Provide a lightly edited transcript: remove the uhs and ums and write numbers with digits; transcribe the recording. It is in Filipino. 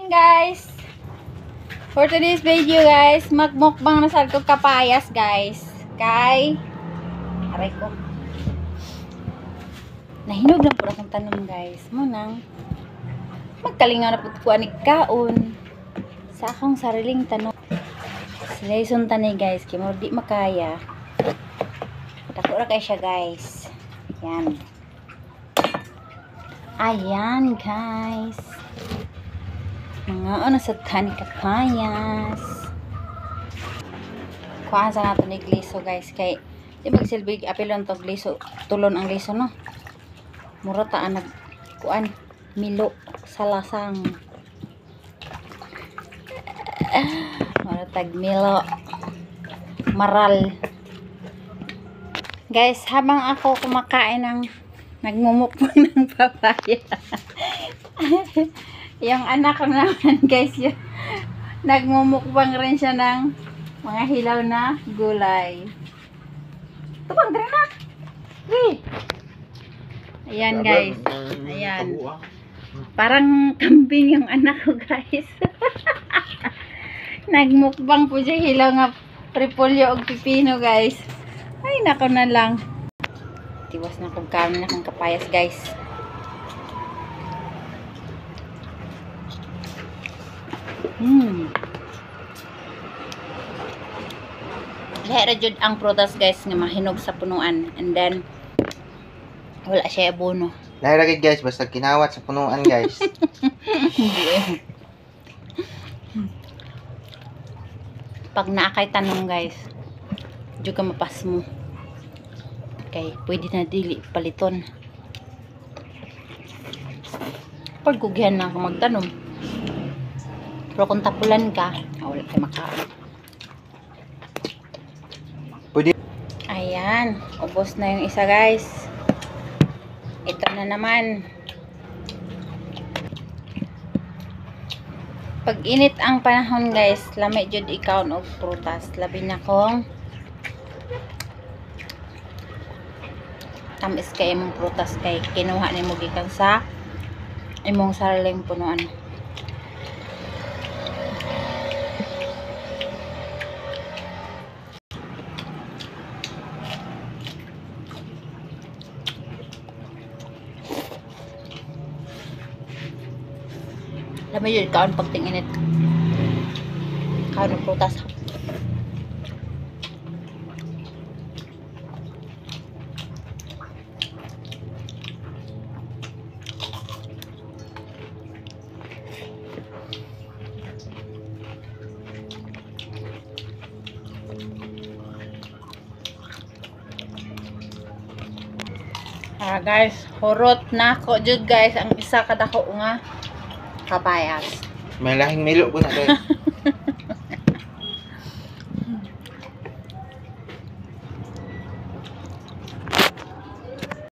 morning guys. For today's video guys, magmukbang na sad ko kapayas guys. Kay aray ko. Nahinog lang po akong tanom guys. Munang magkalingaw na po ko anig kaon sa akong sariling tanom. Silayson tanay guys, kay mo di makaya. Dako ra kay siya guys. Yan. Ayan guys. Mga ano sa tani kapayas. Kuhaan sa nato ni gliso guys. Kay di magsilbig apilon to gliso. Tulon ang gliso no. Mura taan nag kuan milo sa lasang. Mura tag milo. Maral. Guys, habang ako kumakain ng nagmumukbang ng papaya. Yung anak ko naman guys, yung nagmumukbang rin siya ng mga hilaw na gulay. Tubang din na. Wait. Ayan guys. Ayan. Parang kambing yung anak ko guys. Nagmukbang po siya hilaw nga repolyo o pipino guys. Ay nako na lang. Tiwas na kong kami na kong kapayas guys. Lahira jud ang prutas guys nga mahinog sa punuan. And then wala siya abono. Lahira gid guys, basta kinawat sa punuan guys. Pag naakay tanong guys, jud ka mapas mo. Okay, pwede na dili paliton. Pagkugihan na ako magtanom. Pero kung tapulan ka, wala kayo makaon. Pwede. Ayan, ubos na yung isa guys. Ito na naman. Pag init ang panahon guys, lamay jud ikaw og prutas. Labi na kong tamis kay imong prutas kay kinuha nimo gikan sa imong sariling punuan. Lamay yun kaon pag tinginit. Kaon ng prutas. Guys, hurot na ko jud guys ang isa kadako nga kapayas. May lahing milo po na guys.